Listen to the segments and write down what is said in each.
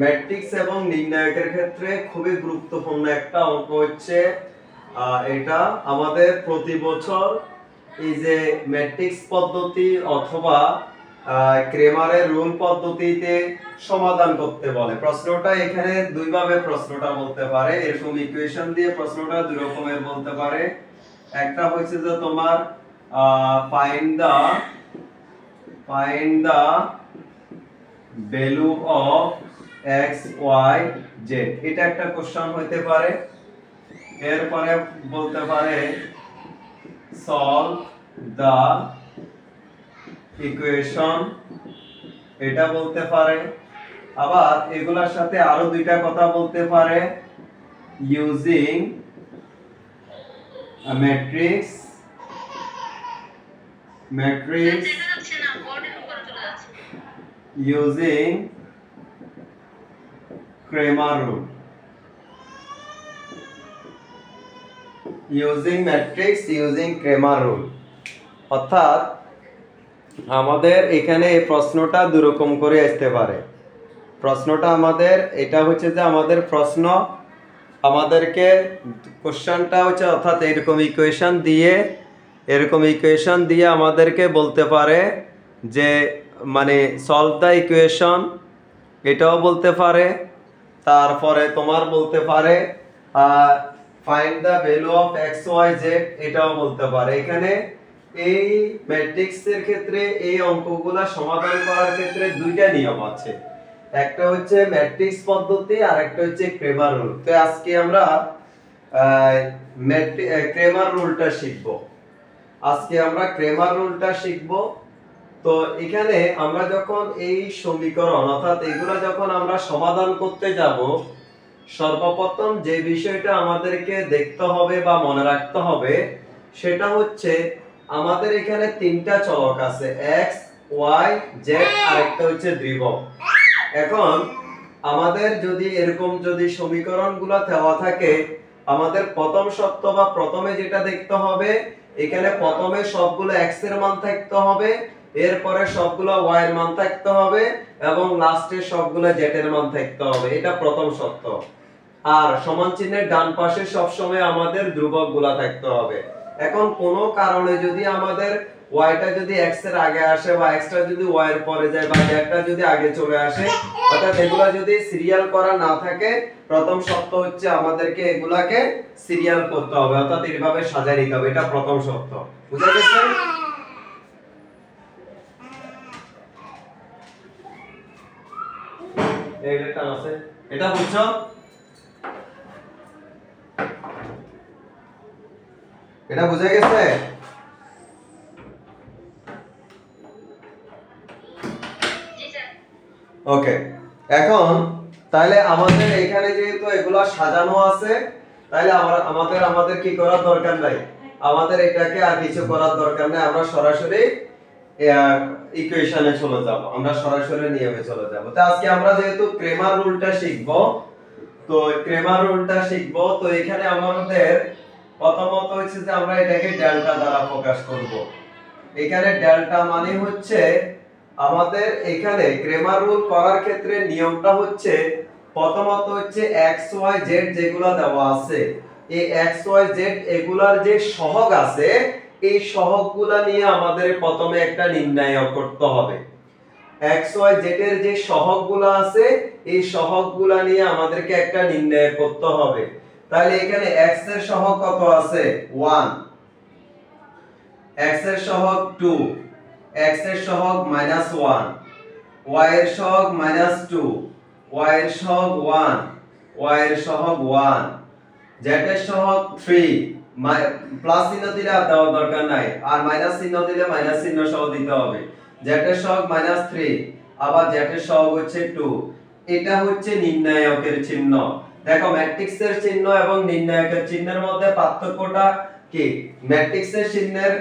Matrix এবং নির্ণায়কের ক্ষেত্রে খুবই গুরুত্বপূর্ণ একটা অঙ্ক হচ্ছে এটা আমাদের প্রতি বছর এই যে ম্যাট্রিক্স পদ্ধতি অথবা ক্রেমারের রুল পদ্ধতিতে সমাধান করতে বলে। প্রশ্নটা এখানে দুই ভাবে প্রশ্নটা বলতে পারে, এরকম ইকুয়েশন দিয়ে প্রশ্নটা দুই রকমের বলতে পারে। একটা হচ্ছে যে তোমার find the value of x y z, এটা একটা কোশ্চেন হতে পারে। এরপরে বলতে পারে সলভ দা ইকুয়েশন, এটা বলতে পারে। আবার এগুলোর সাথে আরো দুইটা কথা বলতে পারে, using a matrix using Cramer rule, অর্থাৎ আমাদের এখানে এই প্রশ্নটা দুই রকম করে আসতে পারে। প্রশ্নটা আমাদের এটা হচ্ছে যে আমাদের প্রশ্ন আমাদেরকে কোশ্চেনটা হচ্ছে অর্থাৎ এরকম ইকুয়েশন দিয়ে আমাদেরকে বলতে পারে যে মানে সলভ দা ইকুয়েশন, এটাও বলতে পারে। তারপরে তোমার বলতে পারে find the value of x y z, এটাও বলতে পারে। এখানে এই ম্যাট্রিক্সের ক্ষেত্রে এই অঙ্কগুলা সমাধান করার ক্ষেত্রে দুইটা নিয়ম আছে, একটা হচ্ছে ম্যাট্রিক্স পদ্ধতি আর একটা হচ্ছে ক্রেমার রুল। তো আজকে আমরা ক্রেমার রুলটা শিখব। তো এখানে আমরা যখন এই সমীকরণ অর্থাৎ এগুলা যখন আমরা সমাধান করতে যাব, সর্বপ্রথম যে বিষয়টা আমাদেরকে দেখতে হবে বা মনে রাখতে হবে সেটা হচ্ছে আমাদের এখানে তিনটা চলক আছে, x y z আর একটা হচ্ছে ধ্রুবক। এখন আমাদের যদি এরকম যদি সমীকরণগুলো দেওয়া থাকে, আমাদের প্রথম শর্ত বা প্রথমে যেটা দেখতে হবে, এখানে প্রথমে সবগুলো x এর মান থাকতে হবে, এরপরে সবগুলো y এর মান থাকতে হবে এবং লাস্টে সবগুলো z এর মান থাকতে হবে, এটা প্রথম শর্ত। আর সমান চিহ্নের ডান পাশে সব সময় আমাদের ধ্রুবকগুলো থাকতে হবে। এখন কোনো কারণে যদি আমাদের y টা যদি x এর আগে আসে বা x টা যদি y এর পরে যায় বা z টা যদি আগে চলে আসে, অর্থাৎ এগুলা যদি সিরিয়াল করা না থাকে, প্রথম শর্ত হচ্ছে আমাদেরকে এগুলাকে সিরিয়াল করতে হবে, অর্থাৎ এইভাবে সাজিয়ে নিতে হবে, এটা প্রথম শর্ত। বুঝা গেছে? এইটা আছে, এটা বুঝছো? এটা বুঝা গেছে? ওকে, এখন তাহলে আমাদের এখানে যেহেতু এগুলো সাজানো আছে, তাহলে আমাদের কি করার দরকার নাই, আমাদের এটাকে আর কিছু করার দরকার নাই। আমরা সরাসরি ইকুয়েশনে চলে যাব, আমরা সরাসরি নিয়মে চলে যাব। তো আজকে আমরা যেহেতু ক্রেমার রুলটা শিখব, তো এখানে আমাদের প্রথমত হচ্ছে যে আমরা এটাকে ডেল্টা দ্বারা প্রকাশ করব। এখানে ডেল্টা মানে হচ্ছে আমাদের এখানে ক্রেমার রুল করার ক্ষেত্রে নিয়মটা হচ্ছে প্রথমত হচ্ছে x y z যেগুলো দেওয়া আছে, এই x y z এগুলার যে সহগ আছে, এই সহগগুলা নিয়ে আমাদের প্রথমে একটা নির্ণয় করতে হবে। x y z এর যে সহগগুলো আছে, এই সহগগুলা নিয়ে আমাদেরকে একটা নির্ণয় করতে হবে। তাহলে এখানে x এর সহগ কত আছে? 1, x এর সহগ 2, x এর সহগ -1, y এর সহগ -2, y এর সহগ 1, y এর সহগ 1, z এর সহগ 3, প্লাস চিহ্ন দিলে আর দেওয়ার দরকার নাই, আর মাইনাস চিহ্ন দিলে মাইনাস চিহ্ন সহ দিতে হবে। z এর সহগ -3, আবার z এর সহগ হচ্ছে 2। এটা হচ্ছে নির্ণায়কের চিহ্ন। দেখো ম্যাট্রিক্সের চিহ্ন এবং নির্ণায়কের চিহ্নের মধ্যে পার্থক্যটা কি? ম্যাট্রিক্সের চিহ্নের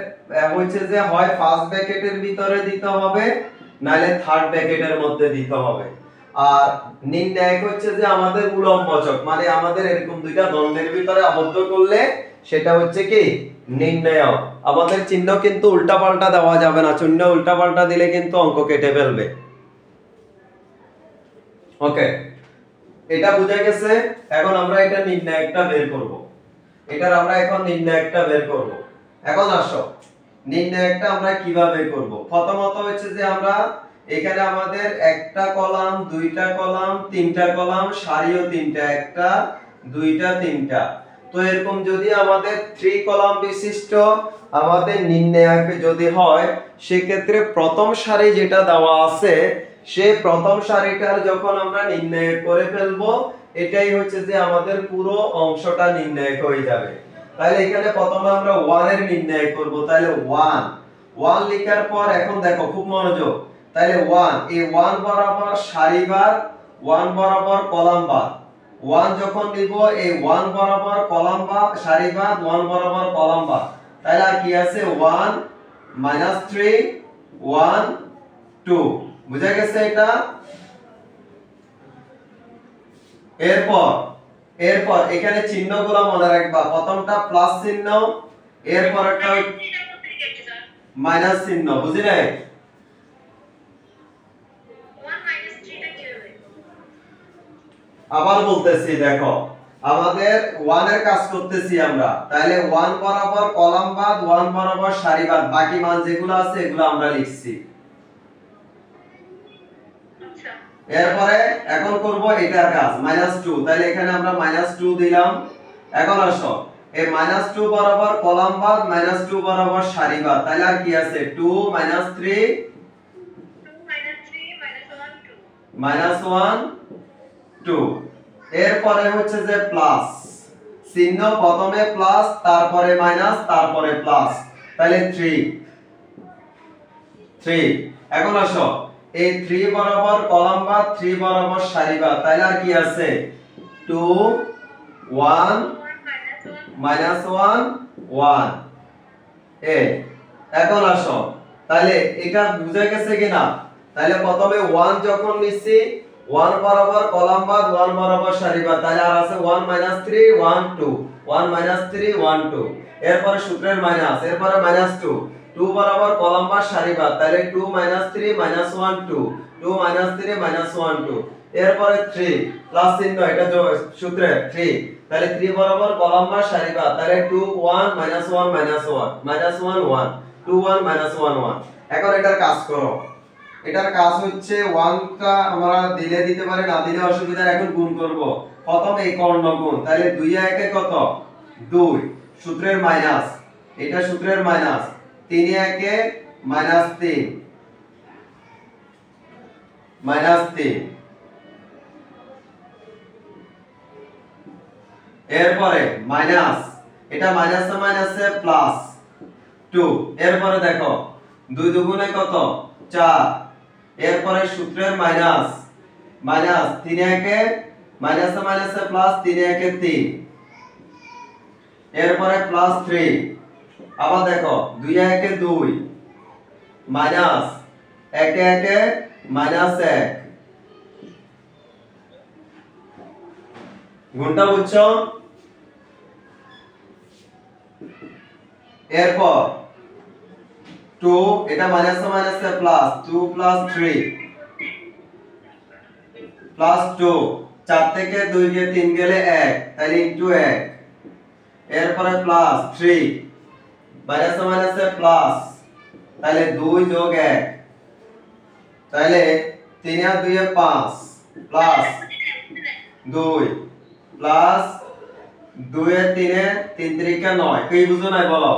হচ্ছে যে হয় ফার্স্ট ব্র্যাকেটের ভিতরে দিতে হবে, নালে থার্ড ব্র্যাকেটের মধ্যে দিতে হবে। আর নির্ণায়ক হচ্ছে যে আমাদের উলম্বচক, মানে আমাদের এরকম দুইটা দ্বন্দ্বের ভিতরে আবদ্ধ করলে সেটা হচ্ছে কি নির্ণায়ক। আমাদের চিহ্ন কিন্তু উল্টাপাল্টা দেওয়া যাবে না, চিহ্ন উল্টাপাল্টা দিলে কিন্তু অঙ্ক কেটে ফেলবে। ওকে, এটা বুঝা গেছে। এখন আমরা এটা নির্ণায়কটা বের করব। এটার আমরা এখন নির্ণায়কটা বের করব। এখন আসো নির্ণায়কটা আমরা কিভাবে করব। প্রথমত হচ্ছে যে আমরা এখানে আমাদের একটা কলাম, দুইটা কলাম, তিনটা কলাম, সারিও তিনটা, একটা দুইটা তিনটা। তো এরকম যদি আমাদের 3 কলাম বিশিষ্ট আমাদের নির্ণায়ক যদি হয়, সেক্ষেত্রে প্রথম সারি যেটা দেওয়া আছে সেই প্রথম সারিটার যখন আমরা নির্ণায়ক করে ফেলবো, এটাই হচ্ছে যে আমাদের পুরো অংশটা নির্ণায়ক হয়ে যাবে। তাহলে এখানে প্রথমে আমরা 1 এর নির্ণয় করব। তাহলে 1 লেখার পর এখন দেখো খুব মনোযোগ। তাহলে 1 এই 1 বরাবর সারিবার, 1 বরাবর কলামবার। 1 যখন নিব এই 1 বরাবর কলামবার সারিবার, 1 বরাবর কলামবার। তাহলে আর কি আছে 1 -3 1 2। বুঝা গেছে এটা? এরপর এখানে চিহ্নগুলো মনে রাখবা। প্রথমটা প্লাস চিহ্ন, এরপর একটা মাইনাস চিহ্ন। বুঝি নাই? 1 - 3 টা কি হবে? আবার বলতেছি, দেখো আমাদের 1 এর কাজ করতেছি আমরা। তাহলে 1 বরাবর কলাম বাদ, 1 বরাবর সারি বাদ, বাকি মান যেগুলো আছে এগুলো আমরা লিখছি। আচ্ছা। এরপরে এখন করব এটার কাজ -2। তাহলে এখানে আমরা -2 দিলাম। এখন আসো এই -2 বরাবর কলাম বাদ, -2 বরাবর সারি বাদ। তাহলে আর কি আছে 2 - 3 2 - 3 - 1 2 -1 2। এরপরে হচ্ছে যে প্লাস চিহ্ন, প্রথমে প্লাস তারপরে মাইনাস তারপরে প্লাস। তাহলে 3। এখন আসো এই 3 বরাবর কলাম বাদ, 3 বরাবর সারি বাদ। তাহলে আর কি আছে 2 1 -1 1 এ। এখন আসো তাহলে এটা বুঝা গেছে কিনা? তাহলে প্রথমে 1 যখন নিছি, 1 বরাবর কলাম বাদ, 1 বরাবর সারি বাদ। তাহলে আর আছে 1 - 3 1 2 1 - 3 1 2। এরপরে সূত্রের মাইনাস, এরপরে -2 2 বরাবর কলাম বাদ সারি বাদ। তাহলে 2 - 3 -1 2 2 - 3 -1 2। এরপরে 3 প্লাস চিহ্ন, এটা সূত্রে 3। তাহলে 3 বরাবর কলাম বাদ সারি বাদ। তাহলে 2 1 - 1 -1 -1 1 2 1 -1 1। এখন এটার কাজ করো। এটার কাজ হচ্ছে 1 টা আমরা দিলে দিতে পারে, না দিলে অসুবিধা। এখন গুণ করব। প্রথম এই কর্ণ গুণ। তাহলে 2 এ 1 এ কত 2, সূত্রের মাইনাস, এটা সূত্রের মাইনাস। 3 এ 1 এ -3 -3। এরপরে মাইনাস, এটা মাইনাসে মাইনাসে প্লাস 2। এরপরে দেখো 2 দুগুণে কত 4। এরপরে সূত্রের মাইনাস, 3 এ 1 এ মাইনাসে মাইনাসে প্লাস, 3 এ 1 এ 3। এরপরে প্লাস 3। আবার দেখো 2 এ 1 এ 2 মাইনাস 1 এ 1 এ -1। গুণটা বুঝছো? এরপর 2, এটা মাইনাসে মাইনাসে প্লাস, 2 + 3 +2। 4 থেকে 2 গিয়ে 3 গেলে 1, তাহলে ইনটু 1। এরপরে প্লাস 3 মাইনাসে মাইনাসে প্লাস, তাহলে 2 + 1। তাহলে 3 আর 2 এ 5 প্লাস 2 প্লাস 2 এর 3 এ 3 3 9। কি বুঝো নাই বলো?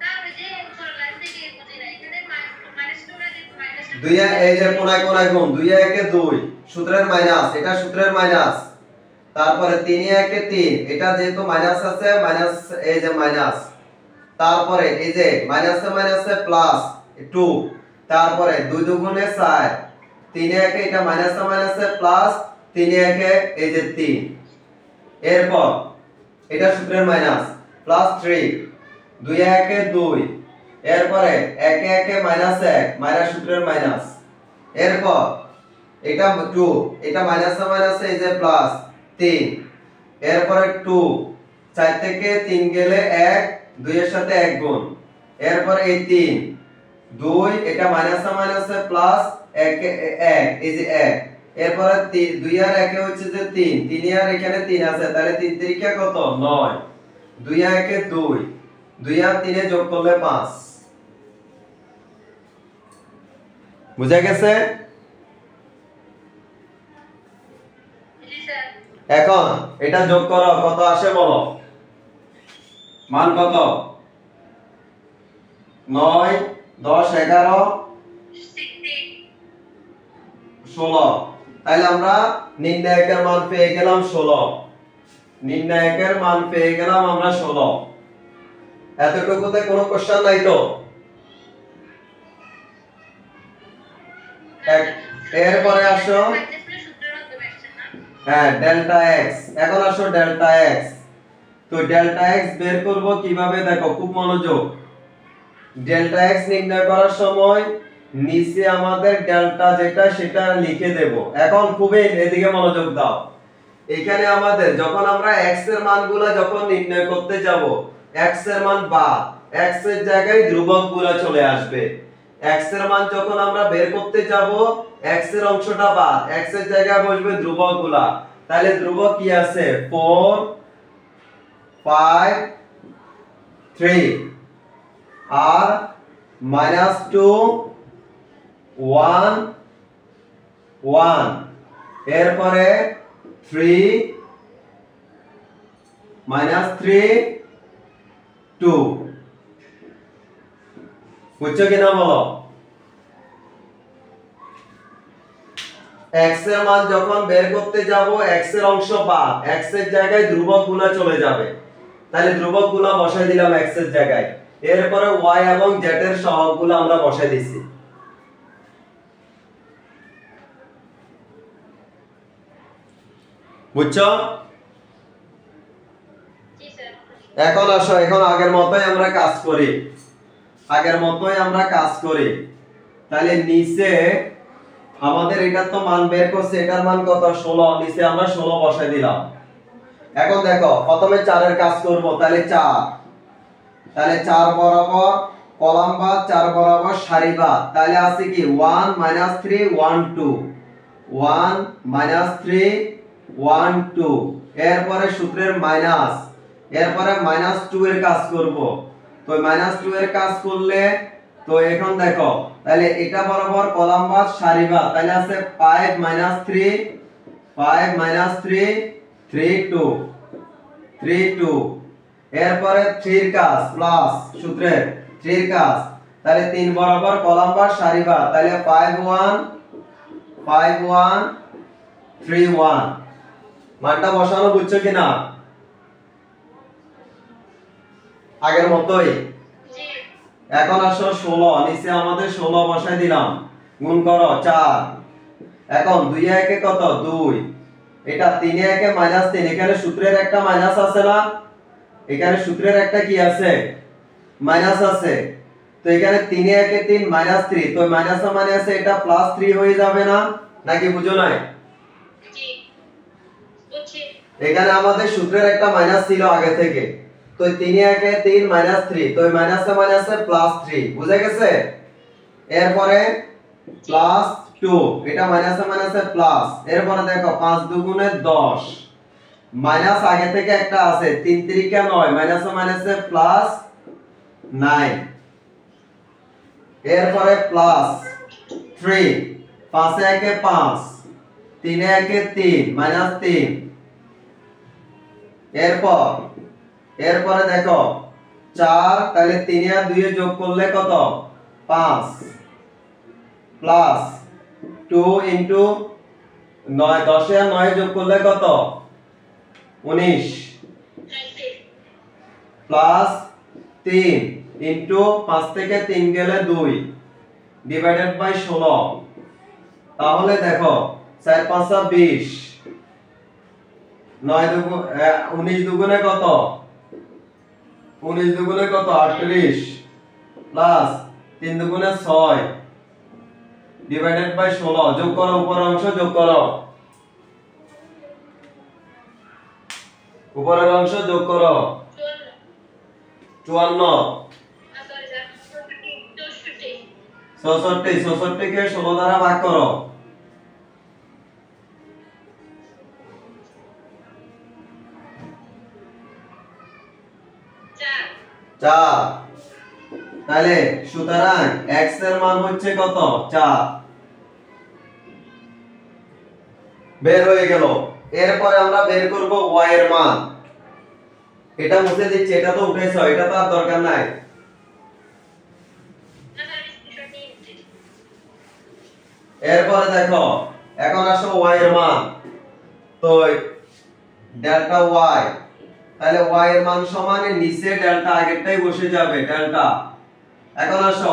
তাহলে যে সরলার থেকে বুঝি না এখানে -2 না -2 2 এ এই যে কোনায় কোনায় গুণ, 2 এ 1 এ 2 সূত্রের মাইনাস, এটা সূত্রের মাইনাস। তারপরে 3 এ 1 এ 3, এটা যেহেতু মাইনাস আছে মাইনাস, এই যে মাইনাস। তারপরে এই যে মাইনাসে মাইনাসে প্লাস 2। তারপরে 2 দুগুণে 4, 3 এ 1 এ এটা মাইনাসে মাইনাসে প্লাস, 3 এ 1 এ এই যে 3। এরপর এটা সূত্রের মাইনাস প্লাস 3 2 এ 1 এ 2। এরপরে 1 এ 1 এ -1 মাইনাস সূত্রের মাইনাস। এরপর এটা 2, এটা মাইনাসে মাইনাসে এই যে প্লাস 3। এরপরে 2 4 থেকে 3 গেলে 1, 2 এর সাথে 1 গুণ। এরপর এই 3 2, এটা মাইনাসে মাইনাসে প্লাস, এক এক এই যে এক, এরপরে 2 আর 1 হচ্ছে যে 3, 3 আর এখানে 3 আছে, তাহলে 3 3 কত 9, 2 আর 1 2, 2 আর 3 যোগ করলে 5। বুঝা গেছে? জি স্যার। এখন এটা যোগ করো, কত আসে বলো, মান কত? 9 10 11 16। তাহলে আমরা নির্ণায়কের মান পেয়ে গেলাম 16, নির্ণায়কের মান পেয়ে গেলাম আমরা 16। এতটুকুতে কোনো কোশ্চেন নাই তো? এরপরে আসো, হ্যাঁ ডেল্টা এক্স। এখন আসো ডেল্টা এক্স। তো ডেল্টা এক্স বের করব কিভাবে দেখো, খুব মনোযোগ। ডেল্টা এক্স নির্ণয় করার সময় নিচে আমাদের ডেল্টা যেটা সেটা লিখে দেব। এখন খুবই এদিকে মনোযোগ দাও। এখানে আমাদের যখন আমরা x এর মানগুলো যখন নির্ণয় করতে যাব, x এর মান বাদ, x এর জায়গায় ধ্রুবকগুলো চলে আসবে। x এর মান যখন আমরা বের করতে যাব, x এর অংশটা বাদ, x এর জায়গায় বসবে ধ্রুবকগুলো। তাহলে ধ্রুবক কি আছে? 4 5 3 আর -2 1 1, এরপরে 3 -3 2। বুঝছো কিনা বলো? x এর মান যখন বের করতে যাব, x এর অংশ বাদ, x এর জায়গায় ধ্রুবকগুলো চলে যাবে। তাহলে ধ্রুবকগুলো বসাই দিলাম x এর জায়গায়, এরপরে y এবং z এর সহগগুলো আমরা বসাই দিছি। বুঝছো? জি স্যার। এখন আসো, এখন আগের মতোই আমরা কাজ করি, আগের মতোই আমরা কাজ করি। তাহলে নিচে আমাদের এটা তো মান বের করছে, এটার মান কত 16, নিচে আমরা 16 বসাই দিলাম। এখন দেখো প্রথমে 4 এর কাজ করব, তাহলে 4, তাহলে 4 বরাবর কলাম বাদ, 4 বরাবর সারি বাদ, তাহলে আছে কি 1 3 1 2, 1 3 1 2, এরপরে সূত্রের মাইনাস, এরপরে -2 এর কাজ করব। তো -2 এর কাজ করলে তো এখন দেখো, তাহলে এটা বরাবর কলাম বাদ সারি বাদ, তাহলে আছে 5 3 5 3 3 2 3 2, এরপরে 3 এর কাজ প্লাস সূত্রের 3 এর কাজ, তাহলে 3 বরাবর কলাম বাদ সারি বাদ, তাহলে 5 1 3 1। মানটা বসানো বুঝছো কিনা? আগের মতোই। জি। এখন আসো 16, নিচে আমাদের 16 বসাই দিলাম, গুণ করো 4। এখন 2 এ 1 কত 2, এটা 3 এ 1 -3, এখানে সূত্রের একটা মাইনাস আছে না, এখানে সূত্রের একটা কি আছে মাইনাস আছে। তো এখানে 3 এ 1 3 -3, তো মাইনাস মানে আছে, এটা +3 হয়ে যাবে না, নাকি বুঝো নাই? জি বুঝছি। এখানে আমাদের সূত্রের একটা মাইনাস ছিল আগে থেকে, তো 3 এ 1 3 -3, তো মাইনাসে মাইনাসে +3, বুঝা গেছে? এরপরে +2, এটা মাইনাসে মাইনাসে প্লাস, এরপরে দেখো 5 দুগুণে 10, মাইনাস আগে থেকে একটা আছে, 3 3 9, মাইনাসে মাইনাসে +9, এরপরে +3, 5 এ 1 5, 3 এ 1 3 -3, এরপরে দেখো 4, তাহলে 3 আর 2 এ যোগ করলে কত 5, প্লাস 2 ইনটু 9, 10 এ 9 যোগ করলে কত 19, প্লাস 3 ইনটু 5 থেকে 3 গেলে 2 ডিভাইডেড বাই 16। তাহলে দেখো 4 5 20, 9 দুগুণ 19 দুগুণে কত 19 দুগুণে কত 38, প্লাস 3 দুগুণে 6 ডিভাইডেড বাই 16, যোগ করো উপরের অংশ যোগ করো, উপরের অংশ যোগ করো 54, 66 কে 16 দ্বারা ভাগ করো। 4। তাহলে সুতরাং x এর মান হচ্ছে কত? 4 বের হয়ে গেল। এরপরে আমরা বের করব y এর মান। এটা মুছে দিচ্ছি, এটা তো উঠেছে, এটা তো আর দরকার নাই। এরপরে দেখো, এখন আসো y এর মান। তো ডেল্টা y, তাহলে y এর মান সমান নিচে ডেল্টা আগেরটাই বসে যাবে, ডেল্টা। এখন আসো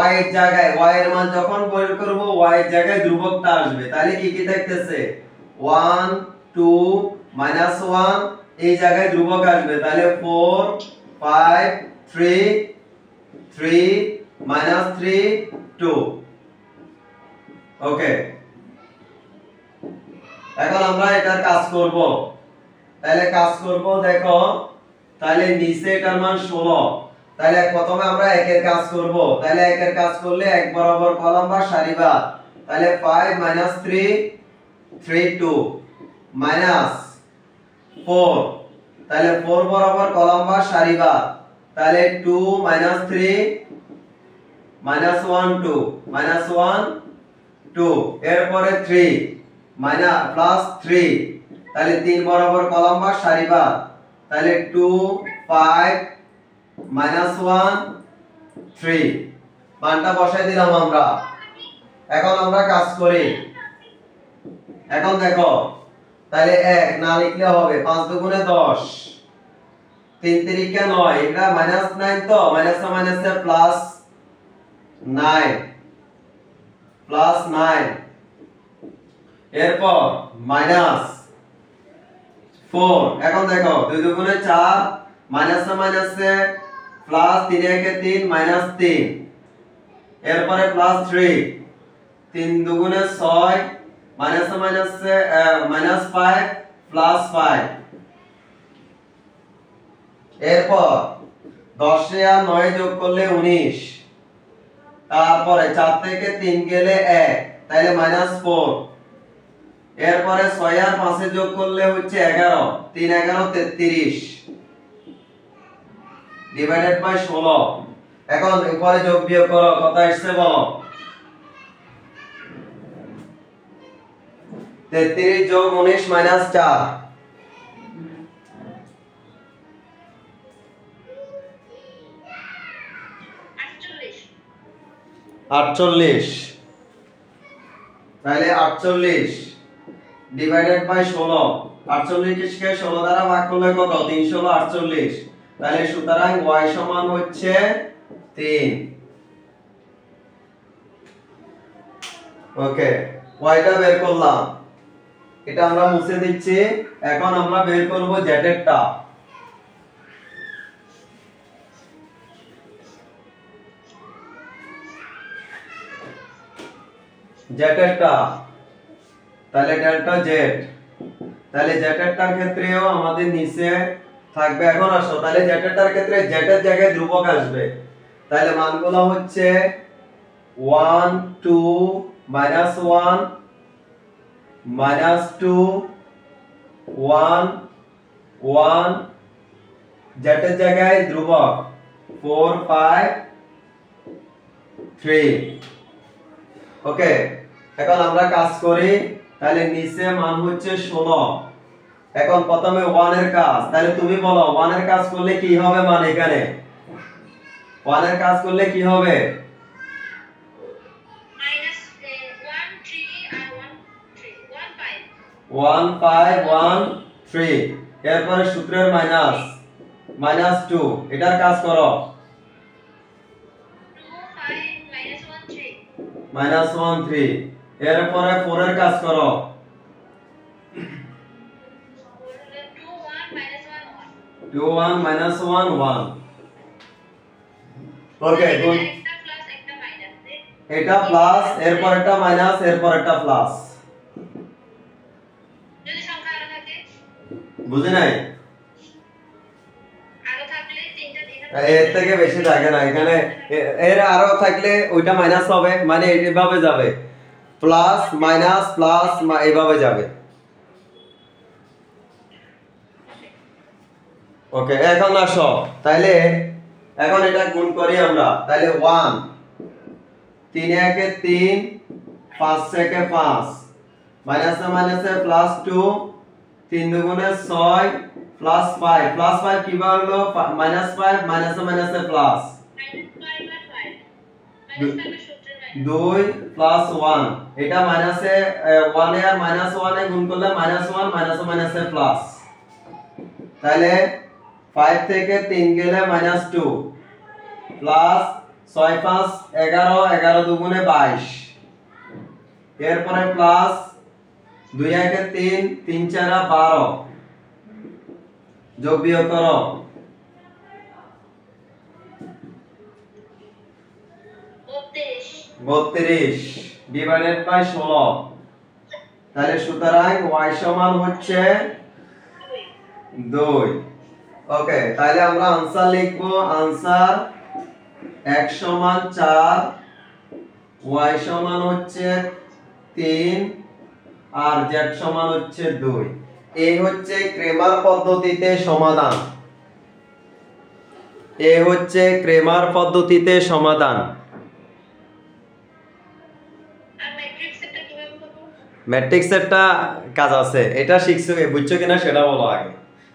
y এর জায়গায় y এর মান যখন বের করব y এর জায়গায় ধ্রুবকটা আসবে। তাহলে কি কি থাকতেছে? 1 2 -1, এই জায়গায় ধ্রুবক আসবে। তাহলে 4 5 3 3 -3 2। ওকে, এখন আমরা এটার কাজ করব। তাহলে কাজ করব, দেখো তাহলে নিচে এটার মান 16। তাহলে প্রথমে আমরা একের কাজ করব। তাহলে একের কাজ করলে এক বরাবর কলাম বা সারি বাদ। তাহলে 5 -3 3 2 -4, তাহলে 4 বরাবর কলাম বা সারি বাদ। তাহলে 2 -3 -1 2 -1 2, এরপরে 3 +3, তাহলে 3 বরাবর কলাম বা সারি বাদ। তাহলে 2 5 -1 3, মানটা বসাই দিলাম আমরা। এখন আমরা কাজ করি। এখন দেখো, তাহলে 1 না লিখলে হবে, 5 দুগুণে 10, 3 তিরিকে 9, এটা -9 তো মাইনাসে মাইনাসে +9 +9, এরপর -4। এখন দেখো 2 দুগুণে 4, মাইনাসে মাইনাসে +3 একে 3 -3, এরপরে +3, 3 দুগুণে 6, মাইনাসে মাইনাসে -5 +5, এরপর 10 আর 9 যোগ করলে 19, তারপরে 4 থেকে 3 গেলে 1, তাহলে -4, এরপরে 6 আর 5 এ যোগ করলে হচ্ছে 11, 3 11 33 ডিভাইডেড বাই 16। এখন উপরে যোগ বিয়োগ করো, কত আসছে বলো? 33 যোগ 19 -4, 48। তাহলে 48 ডিভাইডেড বাই 16, 48 কে 16 দ্বারা ভাগ করলে কত? 3 16 48। তাহলে সুতরাং y সমান হচ্ছে 3। ওকে, y টা বের করলাম, এটা আমরা মুছে দিচ্ছি। এখন আমরা বের করব z এরটা। z এরটা, তাহলে ডেল্টা z, তাহলে z এরটার ক্ষেত্রেও আমাদের নিচে থাকবে। এখন আসো, তাহলে z এরটার ক্ষেত্রে z এর জায়গায় ধ্রুবক আসবে। তাহলে মানগুলো হচ্ছে 1 2 -1 -2 1 1, z এর জায়গায় ধ্রুবক 4 5 3। ওকে, এখন আমরা কাজ করি। তাহলে নিচে মান হচ্ছে 16। এখন প্রথমে 1 এর কাজ, তাহলে তুমি বলো 1 এর কাজ করলে কি হবে? মান এখানে 1 এর কাজ করলে কি হবে? -1 5 1 3, এরপরে সূত্রের -2, এটার কাজ করো। -1 3, এরপরে 4 এর কাজ করো। 2 1 -1 1। ওকে, এটা প্লাস, এরপর একটা মাইনাস, এরপর একটা প্লাস। যদি সংখ্যা আরো থাকে, বুঝে নাই? আরো থাকলে তিনটা এর থেকে বেশি থাকে না এখানে, এর আরো থাকলে ওইটা মাইনাস হবে, মানে এইভাবে যাবে প্লাস মাইনাস প্লাস এইভাবে যাবে। ওকে, এখন আসো তাইলে এখন এটা গুণ করি আমরা, তাইলে 1 3 একে 3 5 থেকে 5 মাইনাসে মাইনাসে প্লাস 2 3 দুগুণে 6 প্লাস 5 কিভাবে হলো মাইনাস 5 মাইনাসে মাইনাসে প্লাস 2 প্লাস 1, এটা মাইনাসে 1 এ আর মাইনাস 1 এ গুণ করলে মাইনাস 1 মাইনাসে মাইনাসে প্লাস, তাহলে 5 থেকে 3 গেলে মাইনাস 2 প্লাস 6 5 11 11 দুগুণে 22, এরপরে প্লাস 2 একে 3 3 4 12 যোগ বিয়োগ করো 32 ডিভাইডেড বাই 16, তাহলে সুতরাং y সমান হচ্ছে 2। ওকে, তাহলে আমরা आंसर লিখবো, आंसर x সমান 4 y সমান হচ্ছে 3 আর z সমান হচ্ছে 2। এই হচ্ছে ক্রেমার পদ্ধতিতে সমাধান, এই হচ্ছে ক্রেমার পদ্ধতিতে সমাধান। ম্যাট্রিক্স সেটটা কাজ আছে, এটা শিখছো বুঝছো কিনা সেটা বলো আগে।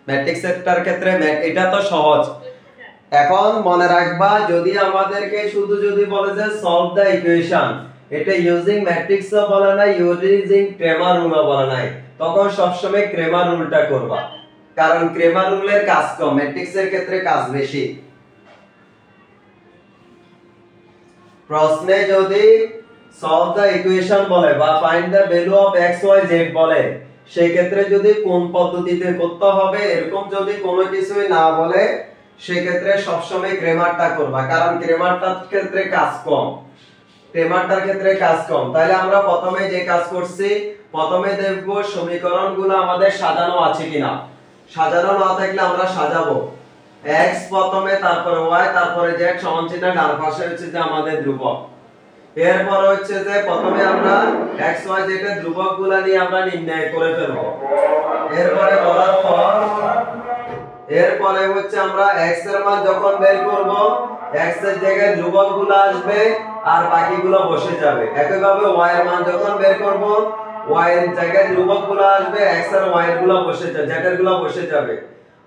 ম্যাট্রিক্স সেটটার ক্ষেত্রে এটা তো সহজ। এখন মনে রাখবা, যদি আমাদেরকে শুধু যদি বলে যে সলভ দা ইকুয়েশন, এটা ইউজিং ম্যাট্রিক্সও বলে না, ইউজিং ক্রেমার রুলও বলে নাই, তখন সবসময় ক্রেমার রুলটা করবা, কারণ ক্রেমার রুলের কাজ কম, ম্যাট্রিক্সের ক্ষেত্রে কাজ বেশি। প্রশ্নে যদি সলভ দা ইকুয়েশন বলে বা find the value of x y z বলে, সেই ক্ষেত্রে যদি কোন পদ্ধতিতে করতে হবে এরকম যদি কোনো কিছুই না বলে, সেই ক্ষেত্রে সবসময় ক্রেমারটা করবা, কারণ ক্রেমারটার ক্ষেত্রে কাজ কম, ক্রেমারটার ক্ষেত্রে কাজ কম। তাহলে আমরা প্রথমে যে কাজ করছি, প্রথমে দেখব সমীকরণগুলো আমাদের সাজানো আছে কিনা, সাজানো না থাকলে আমরা সাজাবো x প্রথমে, তারপরে y, তারপরে z সমান চিহ্ন ডান পাশে হচ্ছে যে আমাদের ধ্রুবক। এরপর হচ্ছে যে প্রথমে আমরা x y z এর ধ্রুবকগুলো নিয়ে আমরা নির্ণয় করে ফেলব। এরপরে করার পর এরপরে হচ্ছে আমরা x এর মান যখন বের করব, x এর জায়গায় ধ্রুবকগুলো আসবে আর বাকিগুলো বসে যাবে। একইভাবে y এর মান যখন বের করব, y এর জায়গায় ধ্রুবকগুলো আসবে, x আর y এর গুলো বসে যাবে, z এর গুলো বসে যাবে।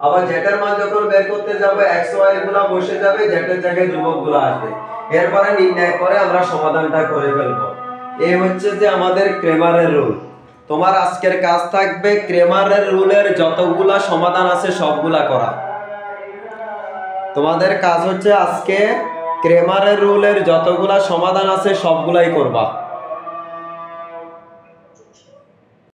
আবার z এর মান যখন বের করতে যাব, x y এর গুলো বসে যাবে, z এর জায়গায় ধ্রুবকগুলো আসবে। এরপরে নির্ণয় করে আমরা সমাধানটা করে ফেলব। এই হচ্ছে যে আমাদের ক্রেমারের রুল। তোমার আজকের কাজ থাকবে ক্রেমারের রুলের যতগুলা সমাধান আছে সবগুলা করা। তোমাদের কাজ হচ্ছে আজকে ক্রেমারের রুলের যতগুলা সমাধান আছে সবগুলাই করবা।